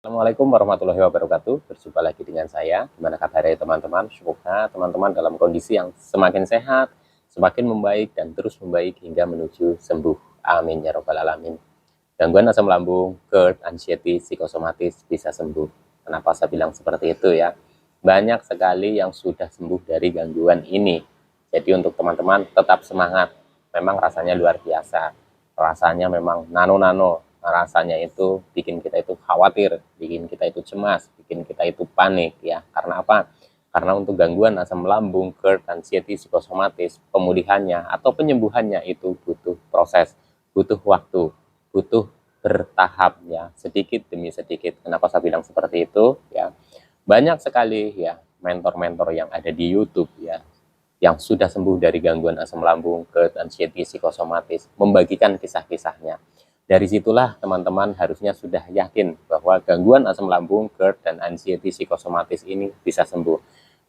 Assalamualaikum warahmatullahi wabarakatuh. Berjumpa lagi dengan saya. Gimana kabarnya teman-teman? Semoga teman-teman dalam kondisi yang semakin sehat, semakin membaik, dan terus membaik hingga menuju sembuh. Amin ya robbal alamin. Gangguan asam lambung, GERD, anxiety, psikosomatis bisa sembuh. Kenapa saya bilang seperti itu ya? Banyak sekali yang sudah sembuh dari gangguan ini. Jadi untuk teman-teman tetap semangat. Memang rasanya luar biasa. Rasanya memang nano-nano, rasanya itu bikin kita itu khawatir, bikin kita itu cemas, bikin kita itu panik ya. Karena apa? Karena untuk gangguan asam lambung, GERD, anxiety, psikosomatis, pemulihannya atau penyembuhannya itu butuh proses, butuh waktu, butuh bertahap ya, sedikit demi sedikit. Kenapa saya bilang seperti itu ya? Banyak sekali ya mentor-mentor yang ada di YouTube ya, yang sudah sembuh dari gangguan asam lambung, GERD, anxiety, psikosomatis, membagikan kisah-kisahnya. Dari situlah teman-teman harusnya sudah yakin bahwa gangguan asam lambung, GERD, dan anxiety psikosomatis ini bisa sembuh.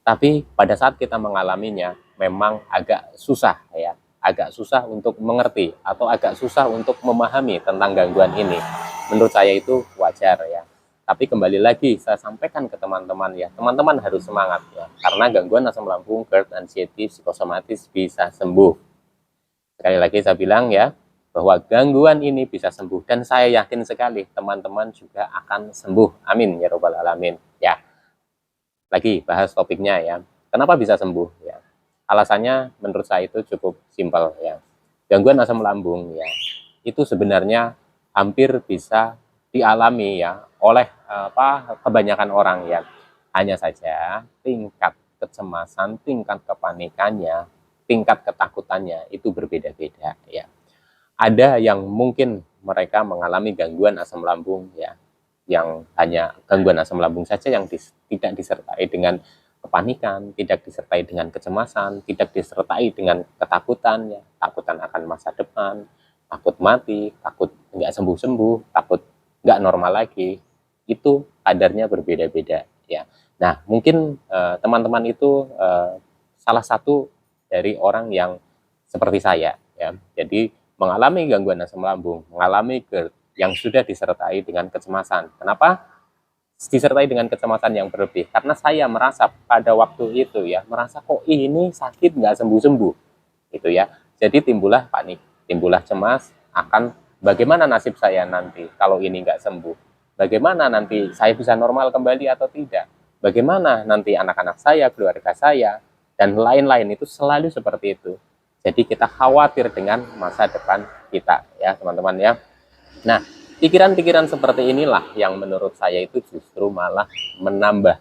Tapi pada saat kita mengalaminya, memang agak susah ya, agak susah untuk mengerti atau agak susah untuk memahami tentang gangguan ini. Menurut saya itu wajar ya. Tapi kembali lagi saya sampaikan ke teman-teman ya, teman-teman harus semangat ya, karena gangguan asam lambung, GERD, anxiety, psikosomatis bisa sembuh. Sekali lagi saya bilang ya, bahwa gangguan ini bisa sembuh, dan saya yakin sekali teman-teman juga akan sembuh. Amin ya robbal alamin. Ya, lagi bahas topiknya ya. Kenapa bisa sembuh ya? Alasannya menurut saya itu cukup simpel ya. Gangguan asam lambung ya, itu sebenarnya hampir bisa dialami ya oleh kebanyakan orang ya. Hanya saja tingkat kecemasan, tingkat kepanikannya, tingkat ketakutannya itu berbeda-beda ya. Ada yang mungkin mereka mengalami gangguan asam lambung ya, yang hanya gangguan asam lambung saja yang tidak disertai dengan kepanikan, tidak disertai dengan kecemasan, tidak disertai dengan ketakutan ya, takutan akan masa depan, takut mati, takut nggak sembuh-sembuh, takut nggak normal lagi. Itu kadarnya berbeda-beda ya. Nah, mungkin teman-teman itu salah satu dari orang yang seperti saya ya. Jadi mengalami gangguan asam lambung, mengalami GERD yang sudah disertai dengan kecemasan. Kenapa disertai dengan kecemasan yang berlebih? Karena saya merasa pada waktu itu ya, merasa kok ini sakit nggak sembuh-sembuh, gitu ya. Jadi timbullah panik, timbullah cemas akan bagaimana nasib saya nanti kalau ini nggak sembuh. Bagaimana nanti saya bisa normal kembali atau tidak? Bagaimana nanti anak-anak saya, keluarga saya, dan lain-lain itu selalu seperti itu. Jadi kita khawatir dengan masa depan kita ya teman-teman ya. Nah, pikiran-pikiran seperti inilah yang menurut saya itu justru malah menambah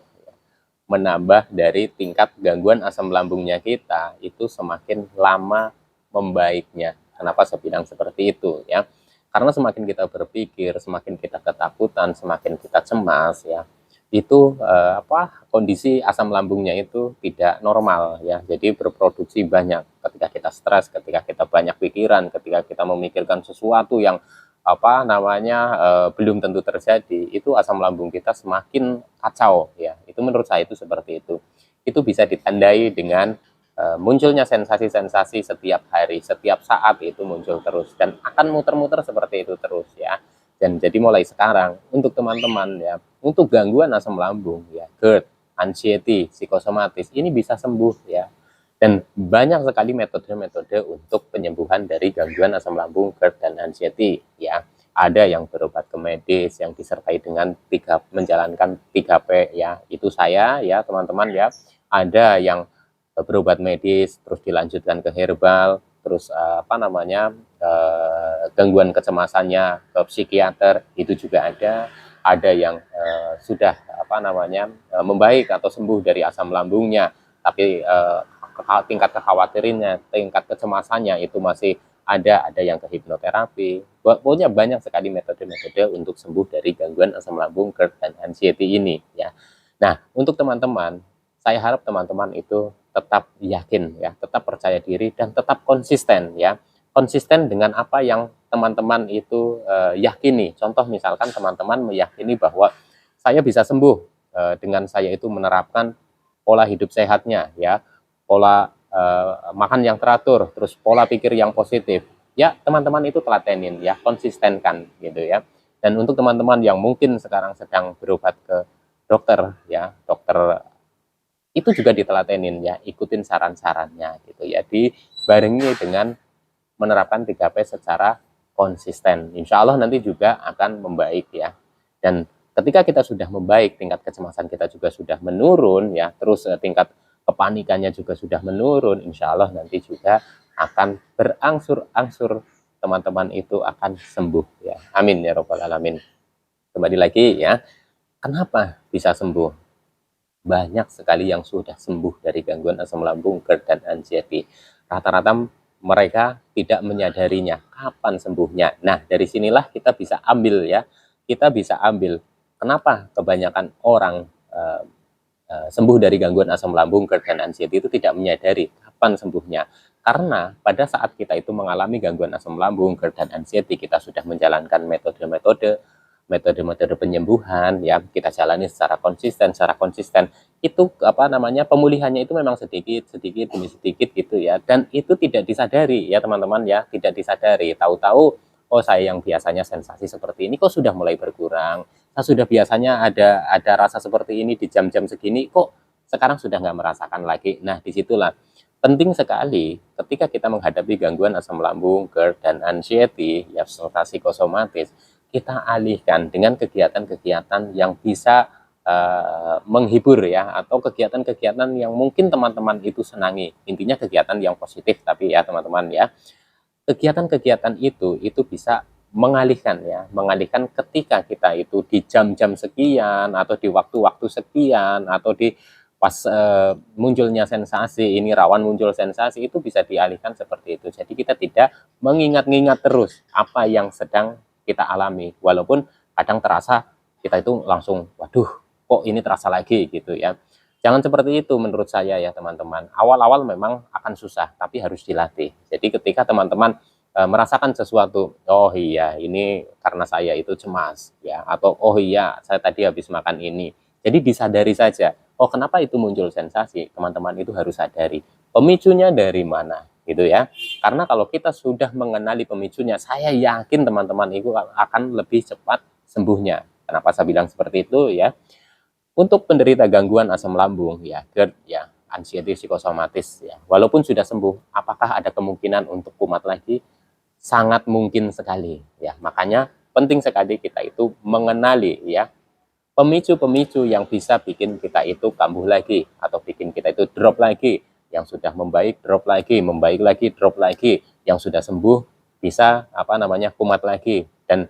menambah dari tingkat gangguan asam lambungnya kita itu semakin lama membaiknya. Kenapa saya bilang seperti itu ya? Karena semakin kita berpikir, semakin kita ketakutan, semakin kita cemas ya, itu kondisi asam lambungnya itu tidak normal ya. Jadi berproduksi banyak ketika kita stres, ketika kita banyak pikiran, ketika kita memikirkan sesuatu yang belum tentu terjadi, itu asam lambung kita semakin kacau ya. Itu menurut saya itu seperti itu bisa ditandai dengan munculnya sensasi-sensasi setiap hari, setiap saat itu muncul terus, dan akan muter-muter seperti itu terus ya. Dan jadi mulai sekarang untuk teman-teman ya, untuk gangguan asam lambung ya, GERD, anxiety, psikosomatis ini bisa sembuh ya. Dan banyak sekali metode-metode untuk penyembuhan dari gangguan asam lambung, GERD, dan anxiety ya. Ada yang berobat ke medis yang disertai dengan menjalankan 3P ya. Itu saya ya teman-teman ya. Ada yang berobat medis terus dilanjutkan ke herbal, terus gangguan kecemasannya ke psikiater, itu juga ada yang sudah membaik atau sembuh dari asam lambungnya, tapi tingkat kekhawatirannya, tingkat kecemasannya itu masih ada yang ke hipnoterapi. Pokoknya banyak sekali metode-metode untuk sembuh dari gangguan asam lambung, GERD, dan anxiety ini ya. Nah, untuk teman-teman, saya harap teman-teman itu tetap yakin ya, tetap percaya diri, dan tetap konsisten ya. Konsisten dengan apa yang teman-teman itu yakini. Contoh misalkan teman-teman meyakini bahwa saya bisa sembuh dengan saya itu menerapkan pola hidup sehatnya ya, pola makan yang teratur, terus pola pikir yang positif. Ya, teman-teman itu telatenin ya, konsistenkan gitu ya. Dan untuk teman-teman yang mungkin sekarang sedang berobat ke dokter ya, dokter itu juga ditelatenin ya, ikutin saran-sarannya gitu ya, dibarengi dengan menerapkan 3P secara konsisten. Insya Allah nanti juga akan membaik ya. Dan ketika kita sudah membaik, tingkat kecemasan kita juga sudah menurun ya, terus tingkat kepanikannya juga sudah menurun, insya Allah nanti juga akan berangsur-angsur teman-teman itu akan sembuh ya. Amin ya robbal alamin. Kembali lagi ya, kenapa bisa sembuh? Banyak sekali yang sudah sembuh dari gangguan asam lambung, GERD, dan anxiety. Rata-rata mereka tidak menyadarinya kapan sembuhnya. Nah, dari sinilah kita bisa ambil ya, kita bisa ambil kenapa kebanyakan orang sembuh dari gangguan asam lambung, GERD, dan anxiety itu tidak menyadari kapan sembuhnya. Karena pada saat kita itu mengalami gangguan asam lambung, GERD, dan anxiety, kita sudah menjalankan metode penyembuhan ya, kita jalani secara konsisten itu pemulihannya itu memang sedikit demi sedikit gitu ya, dan itu tidak disadari ya teman-teman ya, tidak disadari. Tahu-tahu oh saya yang biasanya sensasi seperti ini kok sudah mulai berkurang, saya sudah biasanya ada rasa seperti ini di jam-jam segini kok sekarang sudah nggak merasakan lagi. Nah disitulah penting sekali ketika kita menghadapi gangguan asam lambung, GERD, dan anxiety ya, psikosomatis, kita alihkan dengan kegiatan-kegiatan yang bisa menghibur ya, atau kegiatan-kegiatan yang mungkin teman-teman itu senangi. Intinya kegiatan yang positif tapi ya teman-teman ya. Kegiatan-kegiatan itu bisa mengalihkan ketika kita itu di jam-jam sekian atau di waktu-waktu sekian atau di pas munculnya sensasi, ini rawan muncul sensasi, itu bisa dialihkan seperti itu. Jadi kita tidak mengingat-ingat terus apa yang sedang kita alami, walaupun kadang terasa kita itu langsung waduh kok ini terasa lagi gitu ya. Jangan seperti itu menurut saya ya teman-teman. Awal-awal memang akan susah tapi harus dilatih. Jadi ketika teman-teman merasakan sesuatu, oh iya ini karena saya itu cemas ya, atau oh iya saya tadi habis makan ini. Jadi disadari saja, oh kenapa itu muncul sensasi, teman-teman itu harus sadari pemicunya dari mana gitu ya. Karena kalau kita sudah mengenali pemicunya, saya yakin teman-teman itu akan lebih cepat sembuhnya. Kenapa saya bilang seperti itu ya? Untuk penderita gangguan asam lambung ya, GERD ya, anxiety psikosomatis ya, walaupun sudah sembuh, apakah ada kemungkinan untuk kumat lagi? Sangat mungkin sekali ya. Makanya penting sekali kita itu mengenali ya pemicu-pemicu yang bisa bikin kita itu kambuh lagi atau bikin kita itu drop lagi. Yang sudah membaik drop lagi, membaik lagi drop lagi, yang sudah sembuh bisa kumat lagi. Dan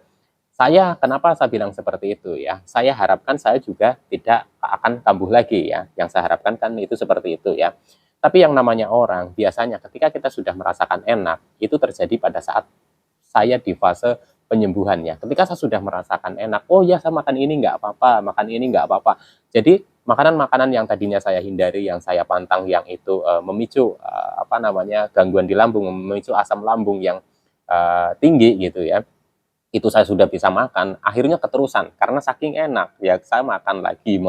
saya kenapa saya bilang seperti itu ya, saya harapkan saya juga tidak akan kambuh lagi ya, yang saya harapkan kan itu seperti itu ya. Tapi yang namanya orang biasanya ketika kita sudah merasakan enak, itu terjadi pada saat saya di fase penyembuhannya. Ketika saya sudah merasakan enak, oh ya saya makan ini nggak apa-apa, makan ini nggak apa-apa. Jadi makanan-makanan yang tadinya saya hindari, yang saya pantang, yang itu memicu gangguan di lambung, memicu asam lambung yang tinggi gitu ya, itu saya sudah bisa makan, akhirnya keterusan karena saking enak ya, saya makan lagi,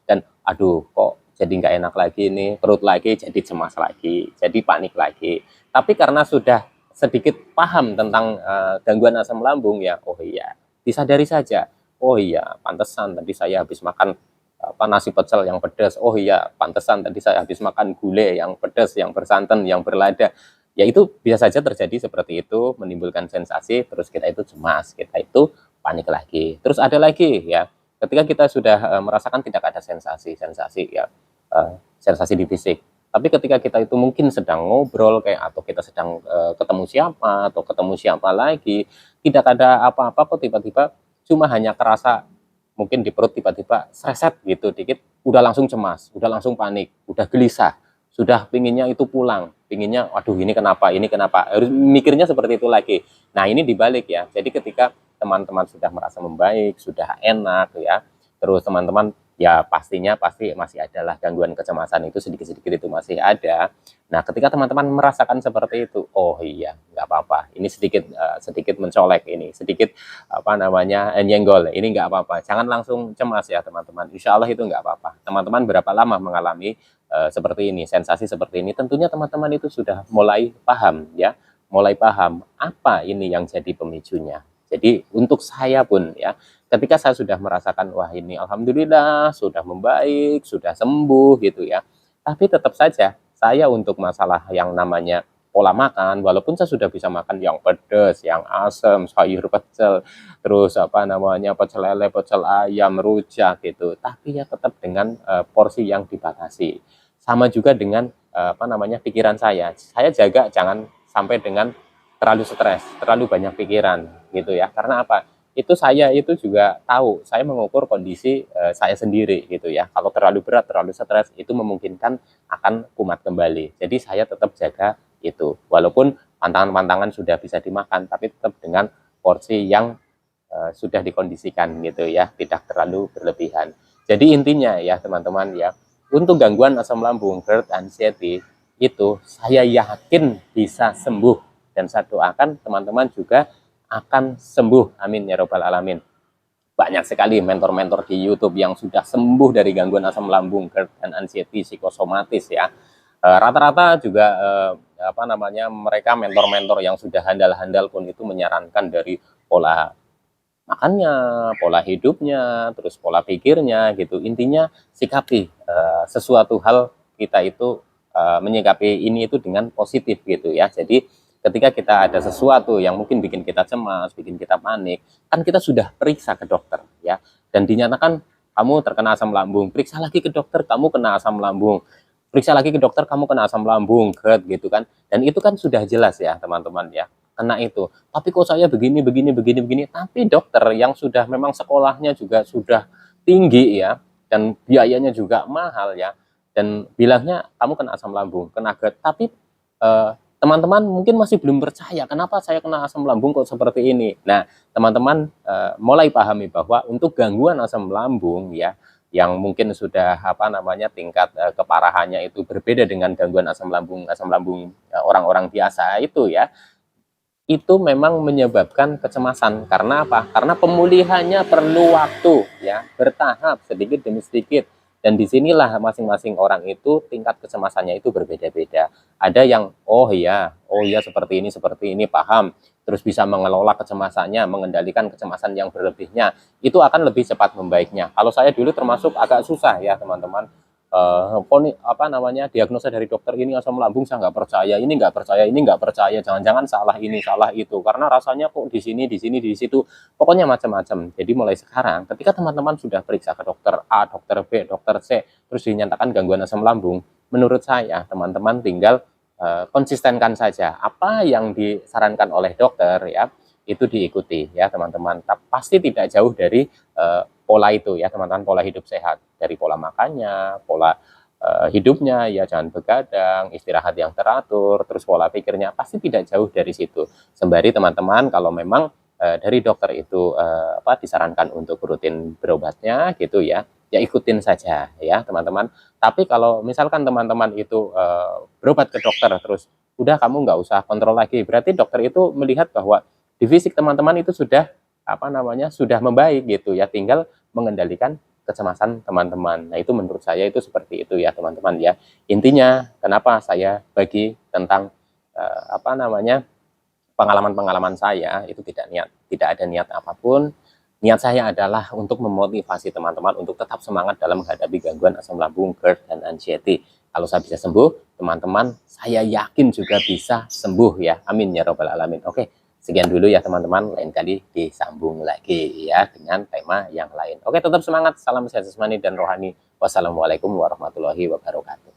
dan aduh kok jadi nggak enak lagi nih, perut lagi jadi cemas lagi, jadi panik lagi. Tapi karena sudah sedikit paham tentang gangguan asam lambung ya, oh iya disadari saja, oh iya pantesan tadi saya habis makan nasi pecel yang pedas, oh iya pantesan tadi saya habis makan gulai yang pedas, yang bersantan, yang berlada. Ya itu bisa saja terjadi seperti itu, menimbulkan sensasi, terus kita itu cemas, kita itu panik lagi. Terus ada lagi ya, ketika kita sudah merasakan tidak ada sensasi ya, sensasi di fisik. Tapi ketika kita itu mungkin sedang ngobrol kayak, atau kita sedang ketemu siapa atau ketemu siapa lagi, tidak ada apa-apa kok tiba-tiba cuma hanya kerasa mungkin di perut tiba-tiba sreset gitu dikit, udah langsung cemas, udah langsung panik, udah gelisah, sudah pinginnya itu pulang, pinginnya waduh ini kenapa, harus mikirnya seperti itu lagi. Nah ini dibalik ya, jadi ketika teman-teman sudah merasa membaik, sudah enak ya, terus teman-teman ya pasti masih adalah gangguan kecemasan itu sedikit-sedikit itu masih ada. Nah ketika teman-teman merasakan seperti itu, oh iya nggak apa-apa, ini sedikit mencolek, ini sedikit nyenggol, ini nggak apa-apa, jangan langsung cemas ya teman-teman, insya Allah itu nggak apa-apa. Teman-teman berapa lama mengalami seperti ini, sensasi seperti ini, tentunya teman-teman itu sudah mulai paham ya, mulai paham apa ini yang jadi pemicunya. Jadi untuk saya pun ya, ketika saya sudah merasakan wah ini alhamdulillah sudah membaik, sudah sembuh gitu ya. Tapi tetap saja saya untuk masalah yang namanya pola makan, walaupun saya sudah bisa makan yang pedas, yang asam, sayur pecel, terus apa namanya pecel lele, pecel ayam, rujak gitu. Tapi ya tetap dengan porsi yang dibatasi. Sama juga dengan apa namanya pikiran saya. Saya jaga jangan sampai dengan terlalu stres, terlalu banyak pikiran gitu ya. Karena apa? Itu saya itu juga tahu, saya mengukur kondisi saya sendiri gitu ya. Kalau terlalu berat, terlalu stres itu memungkinkan akan kumat kembali. Jadi saya tetap jaga itu. Walaupun pantangan-pantangan sudah bisa dimakan, tapi tetap dengan porsi yang sudah dikondisikan gitu ya, tidak terlalu berlebihan. Jadi intinya ya teman-teman ya, untuk gangguan asam lambung, GERD, anxiety itu saya yakin bisa sembuh dan saya doakan teman-teman juga akan sembuh. Amin ya robbal alamin. Banyak sekali mentor-mentor di YouTube yang sudah sembuh dari gangguan asam lambung, GERD, dan anxiety psikosomatis ya. Rata-rata juga apa namanya mereka mentor-mentor yang sudah handal-handal pun itu menyarankan dari pola makannya, pola hidupnya, terus pola pikirnya gitu. Intinya sikapi sesuatu hal kita itu menyikapi ini itu dengan positif gitu ya. Jadi ketika kita ada sesuatu yang mungkin bikin kita cemas, bikin kita panik, kan kita sudah periksa ke dokter ya, dan dinyatakan kamu terkena asam lambung, periksa lagi ke dokter kamu kena asam lambung, periksa lagi ke dokter kamu kena asam lambung, GERD gitu kan, dan itu kan sudah jelas ya teman-teman ya, kena itu. Tapi kok saya begini, begini, begini, begini, tapi dokter yang sudah memang sekolahnya juga sudah tinggi ya, dan biayanya juga mahal ya, dan bilangnya kamu kena asam lambung, kena GERD, tapi teman-teman mungkin masih belum percaya kenapa saya kena asam lambung kok seperti ini. Nah, teman-teman mulai pahami bahwa untuk gangguan asam lambung ya yang mungkin sudah apa namanya tingkat keparahannya itu berbeda dengan gangguan asam lambung orang-orang biasa itu ya. Itu memang menyebabkan kecemasan. Karena apa? Karena pemulihannya perlu waktu ya, bertahap sedikit demi sedikit. Dan disinilah masing-masing orang itu tingkat kecemasannya itu berbeda-beda. Ada yang oh iya seperti ini paham, terus bisa mengelola kecemasannya, mengendalikan kecemasan yang berlebihnya, itu akan lebih cepat membaiknya. Kalau saya dulu termasuk agak susah ya teman-teman, apa namanya diagnosa dari dokter ini asam lambung, saya nggak percaya, ini nggak percaya, ini nggak percaya, jangan-jangan salah ini salah itu, karena rasanya kok di sini di situ, pokoknya macam-macam. Jadi mulai sekarang ketika teman-teman sudah periksa ke dokter A, dokter B, dokter C, terus dinyatakan gangguan asam lambung, menurut saya teman-teman tinggal konsistenkan saja apa yang disarankan oleh dokter ya, itu diikuti ya teman-teman. Pasti tidak jauh dari pola itu ya teman-teman, pola hidup sehat, dari pola makannya, pola hidupnya ya, jangan begadang, istirahat yang teratur, terus pola pikirnya pasti tidak jauh dari situ. Sembari teman-teman kalau memang dari dokter itu apa disarankan untuk rutin berobatnya gitu ya, ya ikutin saja ya teman-teman. Tapi kalau misalkan teman-teman itu berobat ke dokter terus udah kamu nggak usah kontrol lagi, berarti dokter itu melihat bahwa di fisik teman-teman itu sudah apa namanya sudah membaik gitu ya, tinggal mengendalikan kecemasan teman-teman. Nah, itu menurut saya itu seperti itu ya teman-teman ya. Intinya kenapa saya bagi tentang apa namanya pengalaman-pengalaman saya itu tidak ada niat apapun. Niat saya adalah untuk memotivasi teman-teman untuk tetap semangat dalam menghadapi gangguan asam lambung, GERD, dan anxiety. Kalau saya bisa sembuh, teman-teman saya yakin juga bisa sembuh ya. Amin ya robbal alamin. Oke, sekian dulu ya teman-teman, lain kali disambung lagi ya dengan tema yang lain. Oke, tetap semangat, salam sehat jasmani dan rohani. Wassalamualaikum warahmatullahi wabarakatuh.